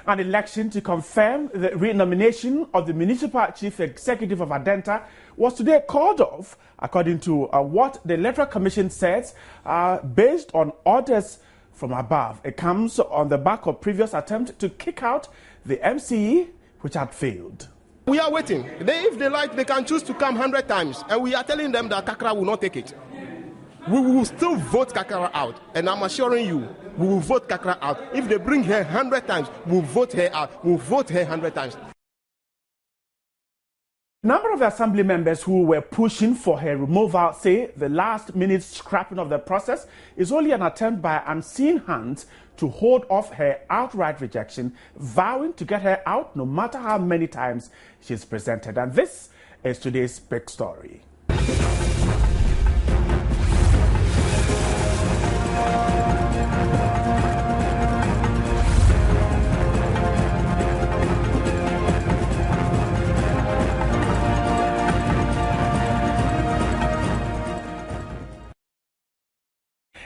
An election to confirm the renomination of the municipal chief executive of Adenta was today called off, according to what the Electoral Commission says, based on orders from above. It comes on the back of previous attempt to kick out the MCE, which had failed. We are waiting. If they like, they can choose to come 100 times, and we are telling them that Kakra will not take it. We will still vote Kakra out, and I'm assuring you, we will vote Kakra out. If they bring her 100 times, we'll vote her out. We'll vote her 100 times. A number of the assembly members who were pushing for her removal say the last-minute scrapping of the process is only an attempt by unseen hands to hold off her outright rejection, vowing to get her out no matter how many times she's presented. And this is today's big story.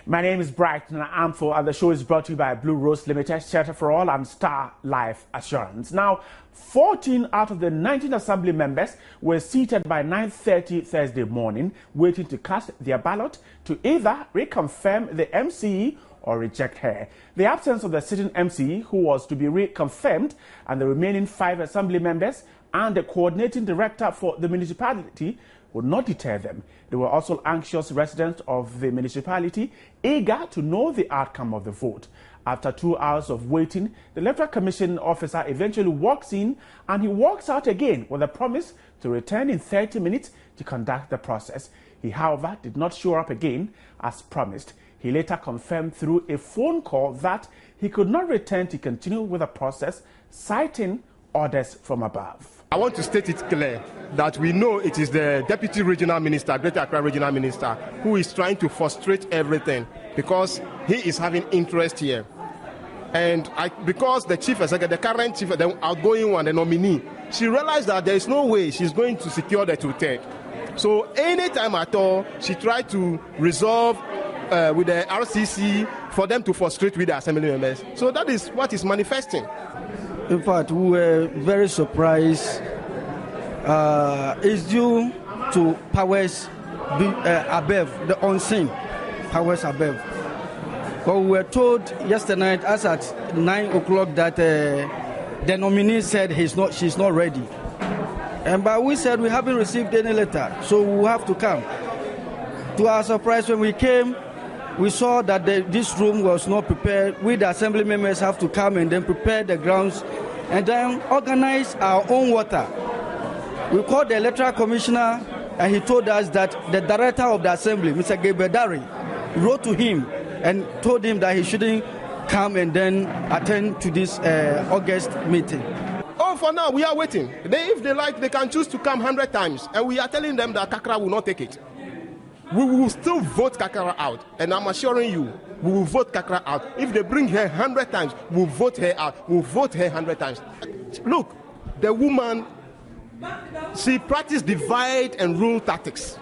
My name is Brighton Amfo, and the show is brought to you by Blue Rose Limited, Shelter for All, and Star Life Assurance. Now, 14 out of the 19 assembly members were seated by 9:30 Thursday morning, waiting to cast their ballot to either reconfirm the MCE or reject her. The absence of the sitting MCE, who was to be reconfirmed, and the remaining 5 assembly members and the coordinating director for the municipality would not deter them. They were also anxious residents of the municipality, eager to know the outcome of the vote. After 2 hours of waiting, the Electoral Commission officer eventually walks in, and he walks out again with a promise to return in 30 minutes to conduct the process. He, however, did not show up again as promised. He later confirmed through a phone call that he could not return to continue with the process, citing orders from above. I want to state it clear that we know it is the Deputy Regional Minister, Greater Accra Regional Minister, who is trying to frustrate everything because he is having interest here. And because the chief executive, the current chief, the outgoing one, the nominee, she realized that there is no way she's going to secure the 2/3. So anytime at all, she tried to resolve with the RCC for them to frustrate with the assembly members. So that is what is manifesting. In fact, we were very surprised. It's due to powers above, the unseen powers above. But we were told yesterday night, as at 9 o'clock, that the nominee said she's not ready. But we said we haven't received any letter, so we have to come. To our surprise, when we came, we saw that this room was not prepared. We, the assembly members, have to come and then prepare the grounds and then organize our own water. We called the electoral commissioner, and he told us that the director of the assembly, Mr. Gebedari, wrote to him and told him that he shouldn't come and then attend to this August meeting. Oh, for now, we are waiting. If they like, they can choose to come 100 times, and we are telling them that Kakra will not take it. We will still vote Kakra out, and I'm assuring you, we will vote Kakra out. If they bring her 100 times, we'll vote her out. We'll vote her 100 times. Look, the woman, she practiced divide and rule tactics.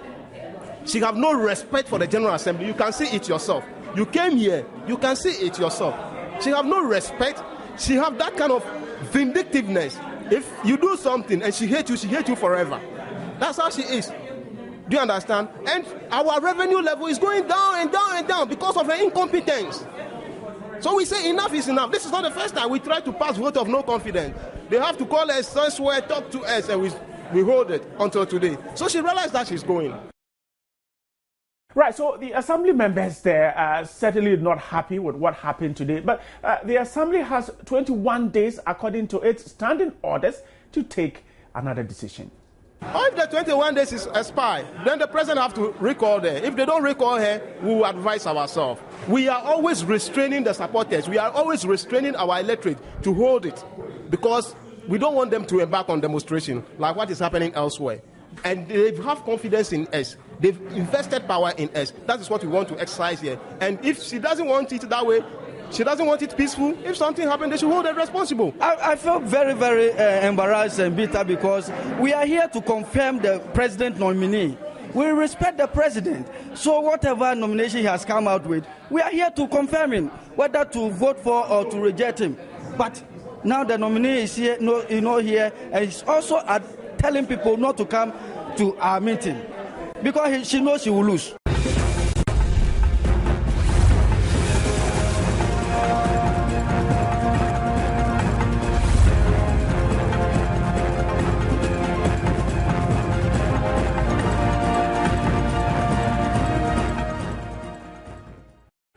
She have no respect for the General Assembly. You can see it yourself. You came here, you can see it yourself. She have no respect. She have that kind of vindictiveness. If you do something and she hates you forever. That's how she is. Do you understand? And our revenue level is going down and down and down because of her incompetence. So we say enough is enough. This is not the first time we try to pass vote of no confidence. They have to call us, swear, talk to us, and we hold it until today. So she realized that she's going. Right, so the assembly members there are certainly not happy with what happened today, but the assembly has 21 days, according to its standing orders, to take another decision. If the 21 days is expired, then the president have to recall her. If they don't recall her, we will advise ourselves. We are always restraining the supporters. We are always restraining our electorate to hold it because we don't want them to embark on demonstration like what is happening elsewhere. And they have confidence in us. They've invested power in us. That is what we want to exercise here. And if she doesn't want it that way, she doesn't want it peaceful. If something happens, they should hold her responsible. I felt very, very embarrassed and bitter because we are here to confirm the president nominee. We respect the president. So whatever nomination he has come out with, we are here to confirm him, whether to vote for or to reject him. But Now the nominee is here, here, and he's also telling people not to come to our meeting because she knows she will lose.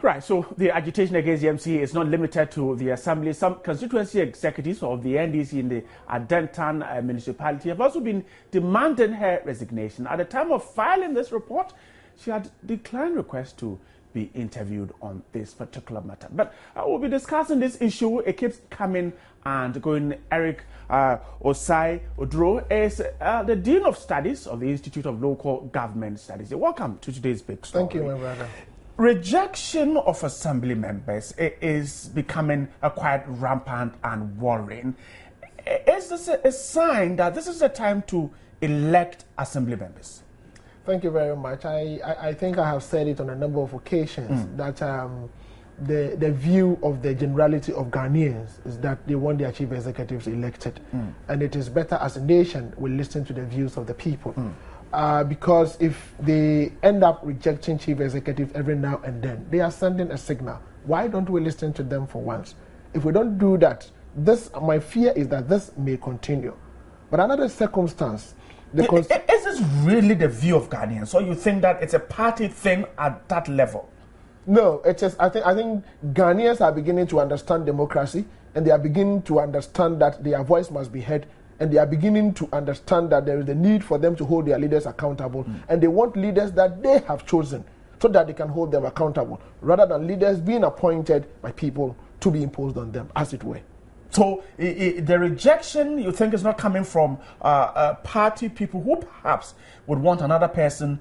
Right, so the agitation against the MCE is not limited to the assembly. Some constituency executives of the NDC in the Adenta municipality have also been demanding her resignation. At the time of filing this report, she had declined requests to be interviewed on this particular matter. But we'll be discussing this issue. It keeps coming and going. Eric Osei Odro is the Dean of Studies of the Institute of Local Government Studies. Welcome to today's big story. Thank you, my brother. Rejection of assembly members is becoming quite rampant and worrying. Is this a sign that this is the time to elect assembly members? Thank you very much. I think I have said it on a number of occasions that the view of the generality of Ghanaians is that they want their chief executives elected. And it is better as a nation we listen to the views of the people. Because if they end up rejecting chief executives every now and then, they are sending a signal. Why don't we listen to them for once? If we don't do that, my fear is that this may continue. But another circumstance... Is this really the view of Ghanaians, or you think that it's a party thing at that level? No, it is. I think Ghanaians are beginning to understand democracy, and they are beginning to understand that their voice must be heard. And they are beginning to understand that there is a need for them to hold their leaders accountable. And they want leaders that they have chosen so that they can hold them accountable, rather than leaders being appointed by people to be imposed on them, as it were. So the rejection, you think, is not coming from party people who perhaps would want another person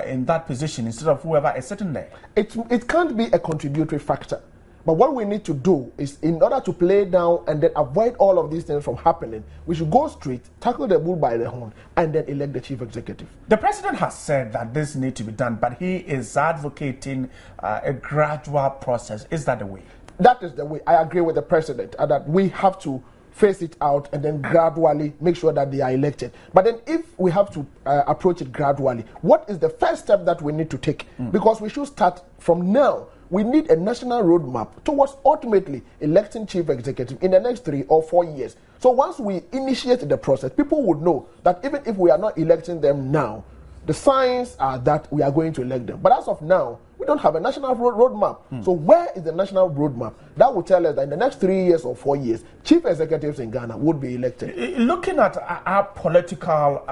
in that position instead of whoever is sitting there? It can't be a contributory factor. But what we need to do is, in order to play down and then avoid all of these things from happening, we should go straight, tackle the bull by the horn, and then elect the chief executive. The president has said that this needs to be done, but he is advocating a gradual process. Is that the way? That is the way. I agree with the president that we have to face it out and then gradually make sure that they are elected. But then if we have to approach it gradually, what is the first step that we need to take? Because we should start from now. We need a national roadmap towards ultimately electing chief executive in the next 3 or 4 years. So once we initiate the process, people would know that even if we are not electing them now, the signs are that we are going to elect them. But as of now, we don't have a national roadmap. So where is the national roadmap? That will tell us that in the next 3 years or 4 years, chief executives in Ghana would be elected. Looking at our political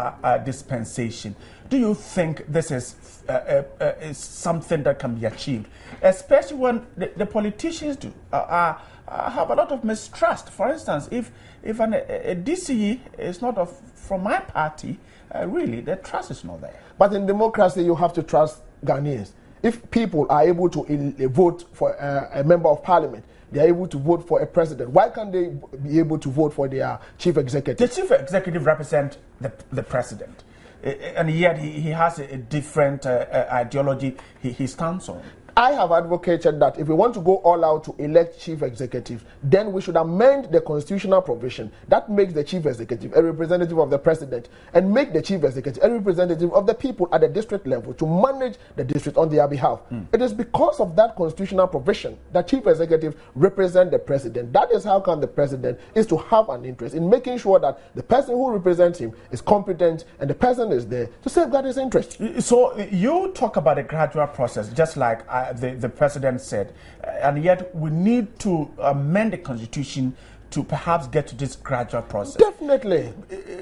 dispensation, do you think this is something that can be achieved? Especially when the politicians have a lot of mistrust. For instance, if a DCE is not from my party, really, the trust is not there. But in democracy, you have to trust Ghanaians. If people are able to vote for a member of parliament, they are able to vote for a president, why can't they be able to vote for their chief executive? The chief executive represents the president. And yet he has a different ideology he stands on. I have advocated that if we want to go all out to elect chief executives, then we should amend the constitutional provision that makes the chief executive a representative of the president and make the chief executive a representative of the people at the district level to manage the district on their behalf. It is because of that constitutional provision that chief executives represent the president. That is how come the president is to have an interest in making sure that the person who represents him is competent and the person is there to safeguard his interest. So you talk about a gradual process, just like the president said, and yet we need to amend the constitution to perhaps get to this gradual process. Definitely.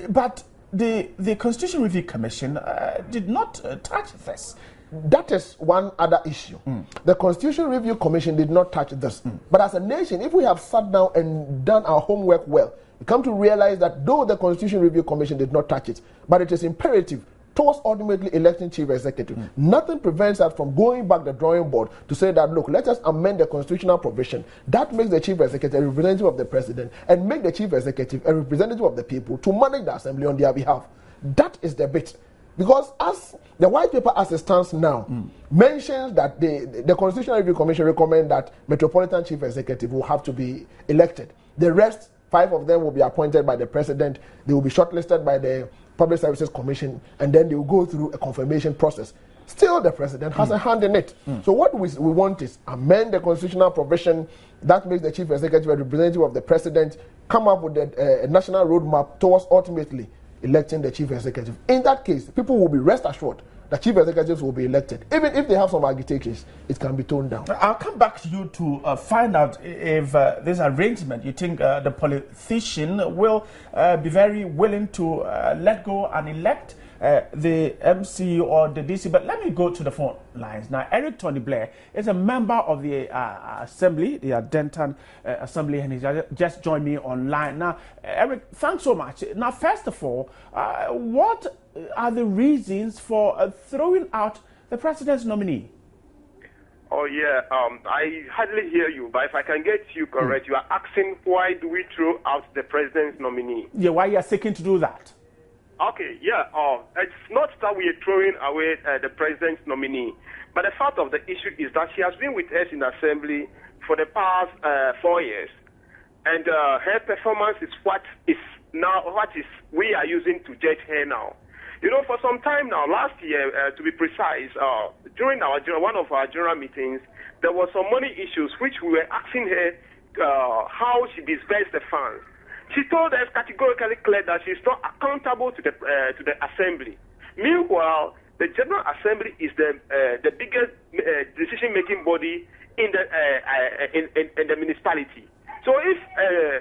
But the Constitution Review Commission did not touch this. That is one other issue. The Constitution Review Commission did not touch this. But as a nation, if we have sat down and done our homework well, we come to realize that though the Constitution Review Commission did not touch it, but it is imperative towards ultimately electing chief executive. Nothing prevents us from going back the drawing board to say that, look, let us amend the constitutional provision that makes the chief executive a representative of the president and make the chief executive a representative of the people to manage the assembly on their behalf. That is the bit. Because as the white paper as it stands now mentions that the Constitutional Review Commission recommend that Metropolitan Chief Executive will have to be elected. The rest 5 of them will be appointed by the president. They will be shortlisted by the Public Services Commission, and then they will go through a confirmation process. Still, the president has a hand in it. So what we want is amend the constitutional provision that makes the chief executive a representative of the president, come up with a national roadmap towards ultimately electing the chief executive. In that case, people will be rest assured that chief executives will be elected. Even if they have some agitations, it can be toned down. I'll come back to you to find out if this arrangement, you think the politician will be very willing to let go and elect the MC or the DC. But let me go to the phone lines. Now, Eric Tony Blair is a member of the Assembly, the Adenta Assembly, and he's just joined me online. Now, Eric, thanks so much. Now, first of all, what are the reasons for throwing out the president's nominee? Oh, yeah, I hardly hear you, but if I can get you correct, you are asking why do we throw out the president's nominee? Yeah, why you are seeking to do that? Okay, yeah, it's not that we are throwing away the president's nominee, but the fact of the issue is that she has been with us in Assembly for the past 4 years, and her performance is what we are using to judge her now. You know, for some time now, last year, to be precise, during one of our general meetings, there were some money issues which we were asking her how she disbursed the funds. She told us categorically clear that she is not accountable to the Assembly. Meanwhile, the General Assembly is the biggest decision-making body in the municipality. So if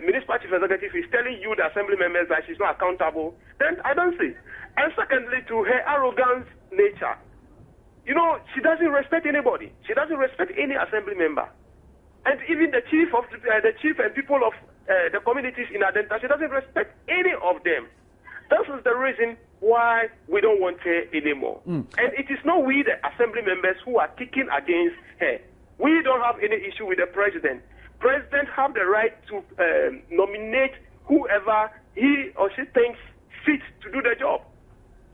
municipal chief executive is telling you, the Assembly members, that she's not accountable, then I don't see. And secondly, to her arrogant nature, you know, she doesn't respect anybody. She doesn't respect any Assembly member. And even the chief and people of the communities in Adenta, she doesn't respect any of them. This is the reason why we don't want her anymore. And it is not we, the Assembly members, who are kicking against her. We don't have any issue with the president. President have the right to nominate whoever he or she thinks fit to do the job.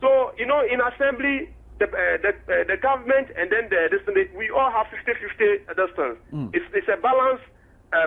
So, you know, in Assembly, the government and then the Senate, we all have 50-50 distance. It's a balanced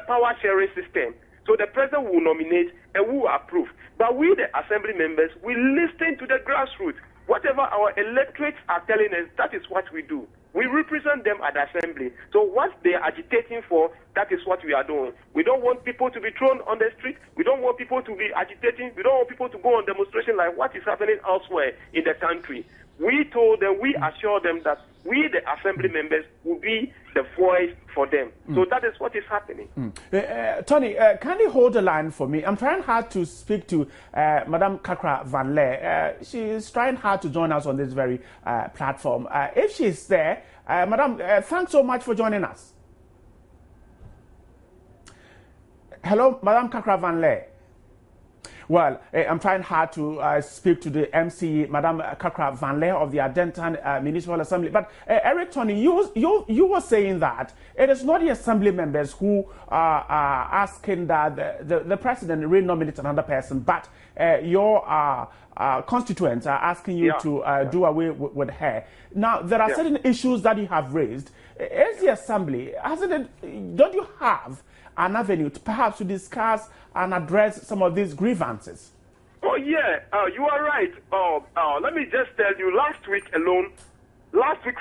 power sharing system. So the president will nominate and will approve. But we, the Assembly members, we listen to the grassroots. Whatever our electorates are telling us, that is what we do. We represent them at the Assembly. So what they are agitating for, that is what we are doing. We don't want people to be thrown on the street. We don't want people to be agitating. We don't want people to go on demonstration like what is happening elsewhere in the country. We told them, we assured them that we, the Assembly members, will be the voice for them. So that is what is happening. Tony, can you hold the line for me? I'm trying hard to speak to Madame Kakra Van Leer. She is trying hard to join us on this very platform. If she is there, Madame, thanks so much for joining us. Hello, Madame Kakra Van Leer. Well, I'm trying hard to speak to the MCE, Madame Kakra Van Leer of the Adenta Municipal Assembly. But Eric Tony, you were saying that it is not the Assembly members who are asking that the president re-nominate another person, but your constituents are asking you to do away with her. Now, there are certain issues that you have raised. Is the Assembly, don't you have an avenue to perhaps to discuss and address some of these grievances? Oh, yeah, you are right. Let me just tell you, last week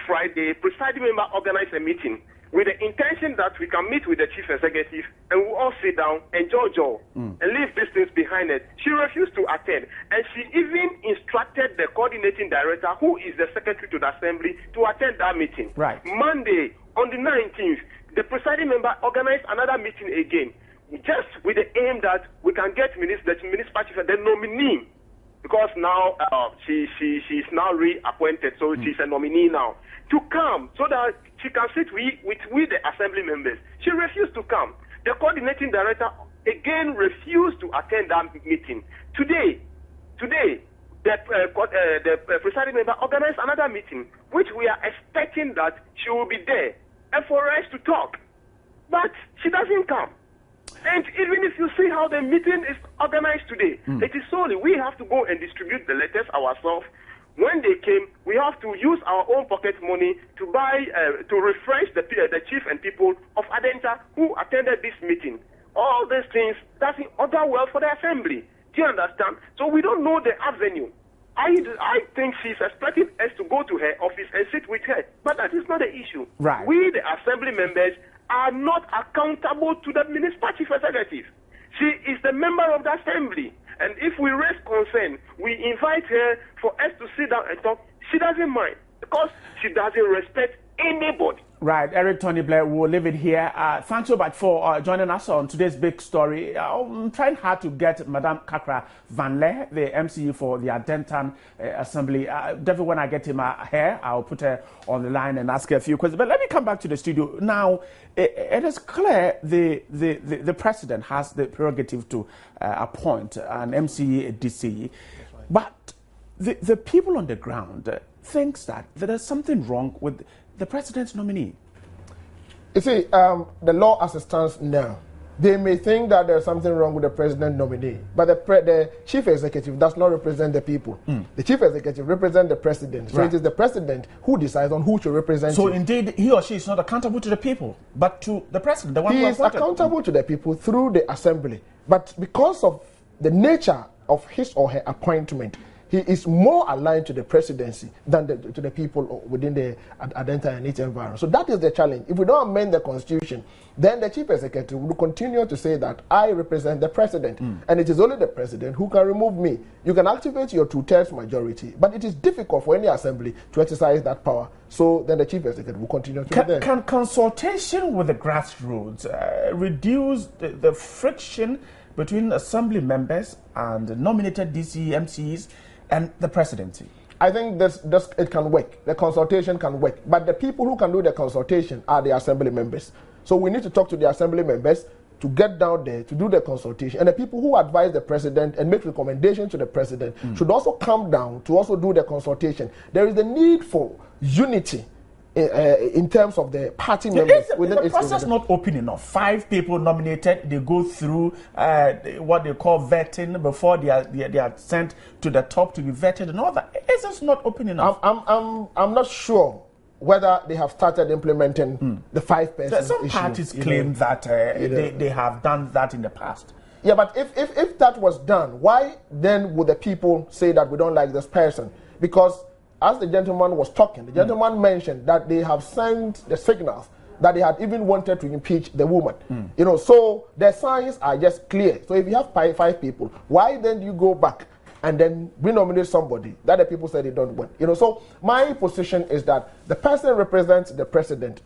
Friday, presiding member organized a meeting with the intention that we can meet with the chief executive and we'll all sit down, enjoy and leave these things behind us. She refused to attend, and she even instructed the coordinating director, who is the secretary to the Assembly, to attend that meeting. Right. Monday, on the 19th, the presiding member organized another meeting again, just with the aim that we can get the municipal chief, the nominee, because now she is now reappointed, so she's a nominee now, to come so that she can sit with the Assembly members. She refused to come. The coordinating director again refused to attend that meeting. Today, the presiding member organized another meeting, which we are expecting that she will be there and for us to talk. But she doesn't come. And even if you see how the meeting is organized today, it is solely we have to go and distribute the letters ourselves. When they came, we have to use our own pocket money to buy, to refresh the chief and people of Adenta who attended this meeting. All these things doesn't order well for the assembly. Do you understand? So we don't know the avenue. I think she's expecting us to go to her office and sit with her, but that is not the issue. Right. We, the assembly members, are not accountable to the municipal chief executive. She is the member of the assembly, and if we raise concern, we invite her for us to sit down and talk. She doesn't mind because she doesn't respect anybody. Right, Eric Tony Blair, we'll leave it here. Thanks so much for joining us on today's big story. I'm trying hard to get Madame Kakra Van Le, the MCE for the Adenta Assembly. Definitely when I get him here, I'll put her on the line and ask her a few questions. But let me come back to the studio. Now, it is clear the president has the prerogative to appoint an MCE, a DCE. But the people on the ground thinks that there is something wrong with the president's nominee. You see, the law as it stands now, they may think that there's something wrong with the president nominee, but the chief executive does not represent the people. The chief executive represents the president. So it is the president who decides on who to represent. So him. Indeed, he or she is not accountable to the people, but to the president, the one who is accountable to the people through the assembly. But because of the nature of his or her appointment, he is more aligned to the presidency than to the people within the Adenta and its environment. So that is the challenge. If we don't amend the constitution, then the chief executive will continue to say that I represent the president, and it is only the president who can remove me. You can activate your 2/3 majority, but it is difficult for any assembly to exercise that power. So then the chief executive will continue to be there. Can consultation with the grassroots reduce the friction between assembly members and nominated DC MCs and the presidency? I think this it can work. The consultation can work. But the people who can do the consultation are the assembly members. So we need to talk to the assembly members to get down there to do the consultation. And the people who advise the president and make recommendations to the president should also come down to also do the consultation. There is the need for unity in terms of the party members. The process not open enough. 5 people nominated, they go through what they call vetting before they are sent to the top to be vetted and all that. It's just not open enough. I'm not sure whether they have started implementing the 5 persons. Some parties claim that they have done that in the past. Yeah, but if that was done, why then would the people say that we don't like this person? Because as the gentleman was talking, the gentleman mentioned that they have sent the signals that they had even wanted to impeach the woman. So the signs are just clear. So if you have 5 people, why then do you go back and then renominate somebody that the people said they don't want? So my position is that the person represents the president.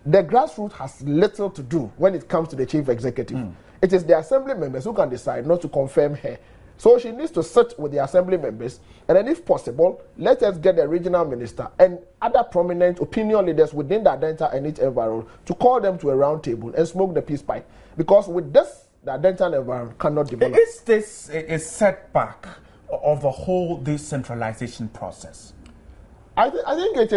The grassroots has little to do when it comes to the chief executive. It is the assembly members who can decide not to confirm her. So she needs to sit with the assembly members, and then if possible, let us get the regional minister and other prominent opinion leaders within the Adenta and its environment to call them to a round table and smoke the peace pipe. Because with this, the Adenta environment cannot develop. Is this a setback of the whole decentralization process? I think it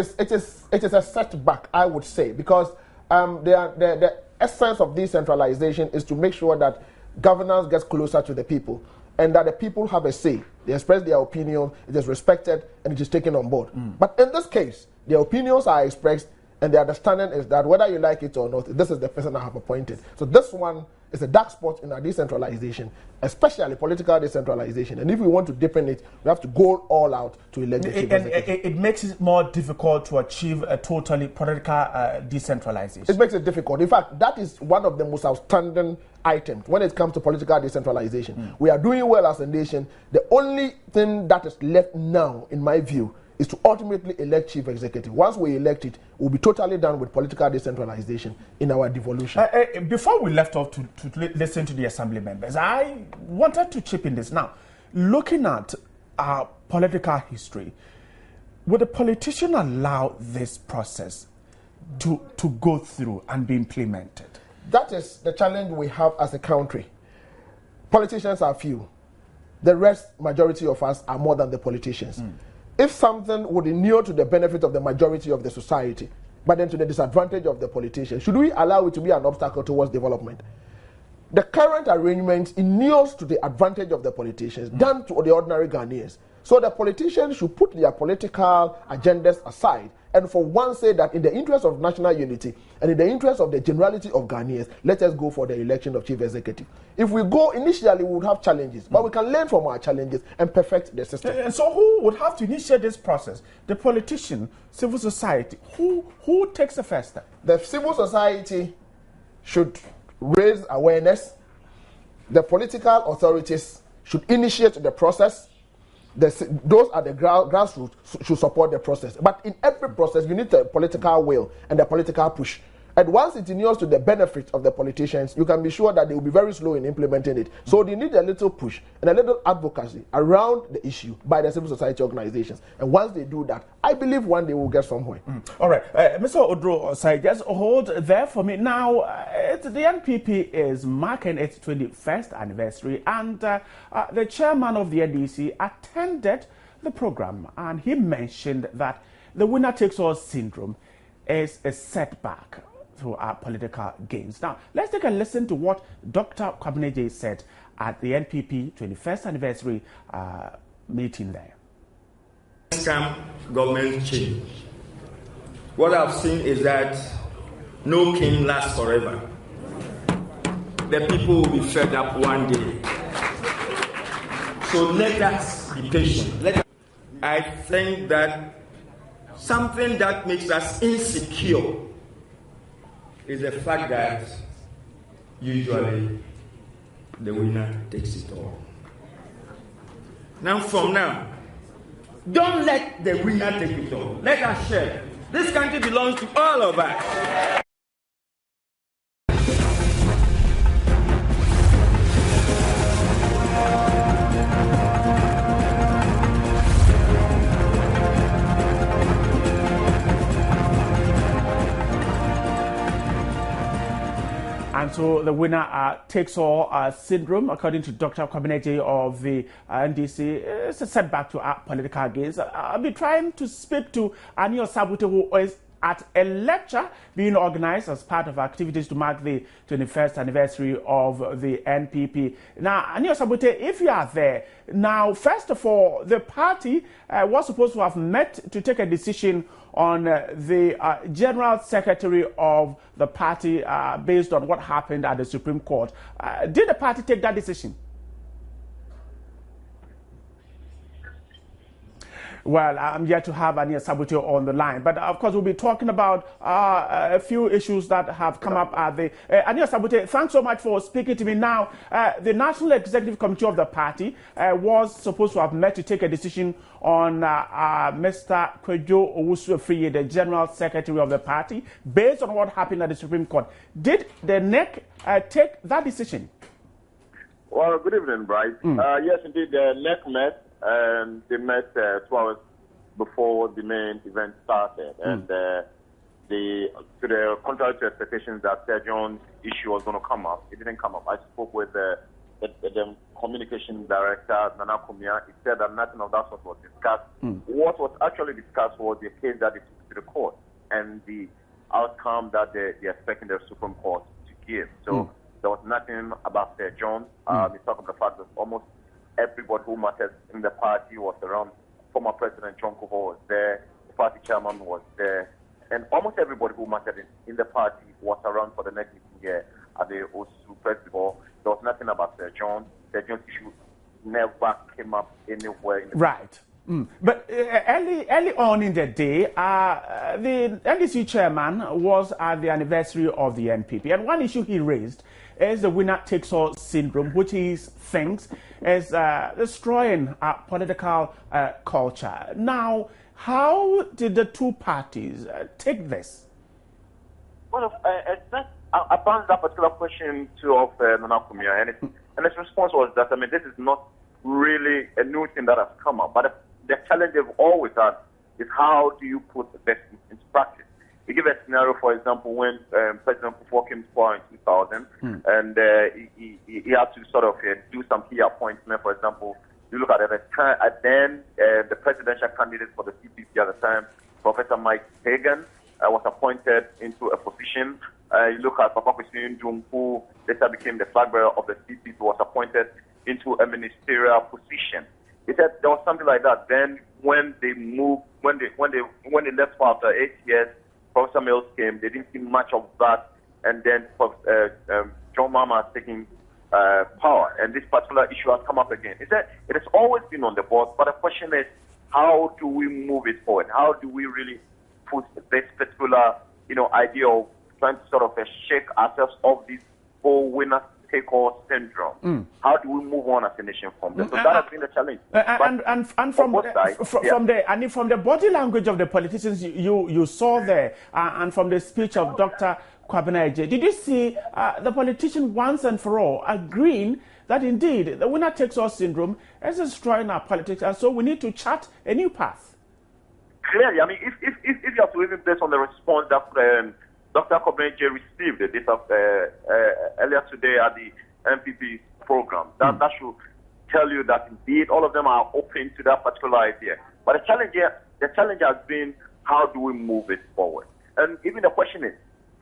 is a setback, I would say, because the essence of decentralization is to make sure that governance gets closer to the people, and that the people have a say. They express their opinion, it is respected, and it is taken on board. But in this case, their opinions are expressed, and the understanding is that whether you like it or not, this is the person I have appointed. So this one is a dark spot in our decentralization, especially political decentralization. And if we want to deepen it, we have to go all out to elect the chief executive. It makes it more difficult to achieve a totally political decentralization. It makes it difficult. In fact, that is one of the most outstanding items when it comes to political decentralization. We are doing well as a nation. The only thing that is left now, in my view, is to ultimately elect chief executive. Once we elect it, we'll be totally done with political decentralization in our devolution. Before we left off to listen to the assembly members, I wanted to chip in this. Now, looking at our political history, would a politician allow this process to go through and be implemented? That is the challenge we have as a country. Politicians are few. The rest, majority of us, are more than the politicians. If something would inure to the benefit of the majority of the society, but then to the disadvantage of the politicians, should we allow it to be an obstacle towards development? The current arrangement inures to the advantage of the politicians than to the ordinary Ghanaians. So the politicians should put their political agendas aside and for once say that in the interest of national unity and in the interest of the generality of Ghanaians, let us go for the election of chief executive. If we go initially, we would have challenges, but we can learn from our challenges and perfect the system. And so who would have to initiate this process? The politician, civil society, who takes the first step? The civil society should raise awareness. The political authorities should initiate the process. Those at the grassroots should support the process. But in every process, you need the political will and the political push. And once it inures to the benefit of the politicians, you can be sure that they will be very slow in implementing it. So they need a little push and a little advocacy around the issue by the civil society organizations. And once they do that, I believe one day we'll get somewhere. All right. Mr. Osei, just hold there for me. Now, the NPP is marking its 21st anniversary, and the chairman of the NDC attended the program, and he mentioned that the winner-takes-all syndrome is a setback to our political gains. Now, let's take a listen to what Dr. Kwabena said at the NPP 21st anniversary meeting there. Government change. What I've seen is that no king lasts forever. The people will be fed up one day. So let us be patient. I think that something that makes us insecure is the fact that usually the winner takes it all. Now, from now, don't let the winner take it all. Let us share. This country belongs to all of us. And so the winner takes all syndrome, according to Dr. Kwabena of the NDC, is a setback to our political gains. I'll be trying to speak to Anio Sabute, who is at a lecture being organized as part of activities to mark the 21st anniversary of the NPP. Now, Anio Sabute, if you are there, now, first of all, the party was supposed to have met to take a decision on the General Secretary of the party based on what happened at the Supreme Court. Did the party take that decision? Well, I'm yet to have Ania Sabute on the line, but of course we'll be talking about a few issues that have come up at the... Ania Sabute, thanks so much for speaking to me now. The National Executive Committee of the party was supposed to have met to take a decision on Mr. Kwejo Owusu-Afriyie, the General Secretary of the party, based on what happened at the Supreme Court. Did the NEC take that decision? Well, good evening, Bryce. Yes, indeed, the NEC met. They met 2 hours before the main event started, and to the contrary to expectations that John's issue was going to come up, it didn't come up. I spoke with the communication director, Nana Kumia. He said that nothing of that sort was discussed. What was actually discussed was the case that it took to the court and the outcome that they're expecting the Supreme Court to give. So there was nothing about John. He talked about the fact that almost everybody who mattered in the party was around. Former President John Kufuor was there, the party chairman was there, and almost everybody who mattered in the party was around for the next meeting here at the OSU Festival. There was nothing about John. The John issue never came up anywhere. In the right. But early on in the day, the NDC chairman was at the anniversary of the NPP, and one issue he raised is the winner-takes-all syndrome, which he thinks is destroying our political culture. Now, how did the two parties take this? Well, I bounced that particular question to Nana Kumia, and his response was that, this is not really a new thing that has come up, but the challenge they've always had is how do you put this into practice? We give a scenario, for example, when President Kufuor came to power in 2000, and he had to sort of do some key appointments. For example, you look at it then the presidential candidate for the CPP at the time, Professor Mike Hagan, was appointed into a position. You look at Papa Kwesi Njoom, who later became the flag bearer of the CP, was appointed into a ministerial position. He said there was something like that. Then when they moved, when they left for after 8 years, Professor Mills came. They didn't see much of that, and then John Mahama taking power, and this particular issue has come up again. He said it has always been on the board, but the question is, how do we move it forward? How do we really put this particular, idea of trying to sort of shake ourselves off this whole winner-take-all syndrome? How do we move on as a nation from this? So that has been the challenge. And from the body language of the politicians you saw there, and from the speech of Dr. Kwabena Adjei, did you see the politician once and for all agreeing that indeed the winner-takes-all syndrome is destroying our politics, and so we need to chart a new path? Clearly, I mean, if you have to even based on the response that Dr. Kwabena Adjei received earlier today at the MPP program, that should tell you that indeed all of them are open to that particular idea. But the challenge has been, how do we move it forward? And even the question is,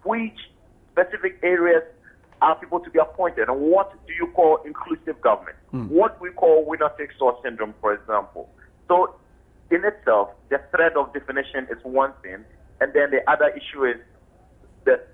which specific areas are people to be appointed, and what do you call inclusive government? What we call winner-takes-all syndrome, for example. So, in itself, the thread of definition is one thing, and then the other issue is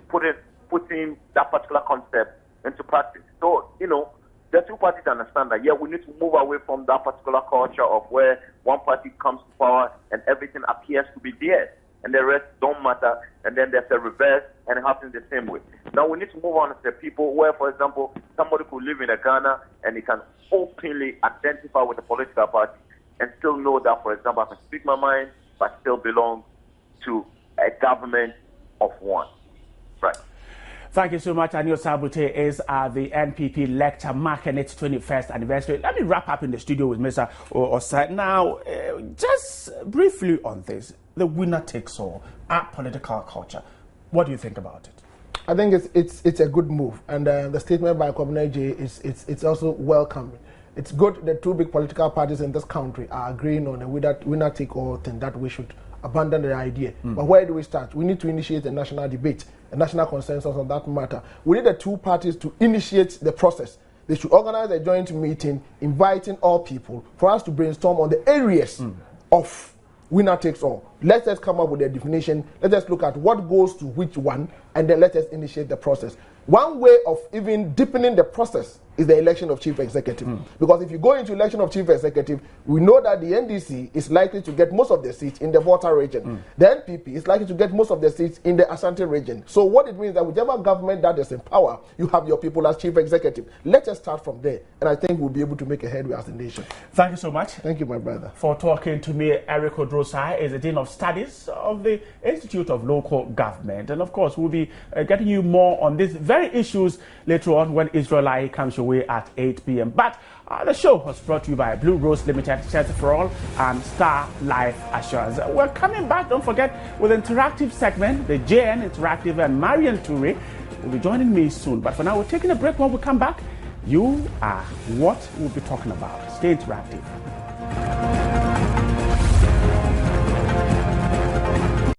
putting that particular concept into practice. So, the two parties understand that, we need to move away from that particular culture of where one party comes to power and everything appears to be theirs, and the rest don't matter, and then there's a reverse, and it happens the same way. Now we need to move on to the people where, for example, somebody could live in Ghana and he can openly identify with a political party and still know that, for example, I can speak my mind, but still belong to a government of one. Right. Thank you so much. Anil Sabute is at the NPP lecture marking its 21st anniversary. Let me wrap up in the studio with Mr. Osei. Now, just briefly on this, the winner takes all, our political culture. What do you think about it? I think it's a good move, and the statement by Kwabena Adjei it's also welcome. It's good the two big political parties in this country are agreeing on a winner take all thing, that we should abandon the idea. But where do we start? We need to initiate a national debate, a national consensus on that matter. We need the two parties to initiate the process. They should organize a joint meeting, inviting all people for us to brainstorm on the areas of winner takes all. Let us come up with a definition. Let us look at what goes to which one, and then let us initiate the process. One way of even deepening the process is the election of chief executive. Because if you go into election of chief executive, we know that the NDC is likely to get most of the seats in the Volta region. The NPP is likely to get most of the seats in the Asante region. So what it means that whichever government that is in power, you have your people as chief executive. Let us start from there, and I think we'll be able to make a headway as a nation. Thank you so much. Thank you, my brother. For talking to me. Eric Odrosai is the Dean of Studies of the Institute of Local Government. And of course, we'll be getting you more on these very issues later on when Israel comes your way at 8 p.m. But the show was brought to you by Blue Rose Limited, Shelter for All, and Star Life Assurance. We're coming back, don't forget, with an interactive segment. The JN Interactive and Marian Toure will be joining me soon. But for now, we're taking a break. When we come back, you are what we'll be talking about. Stay interactive.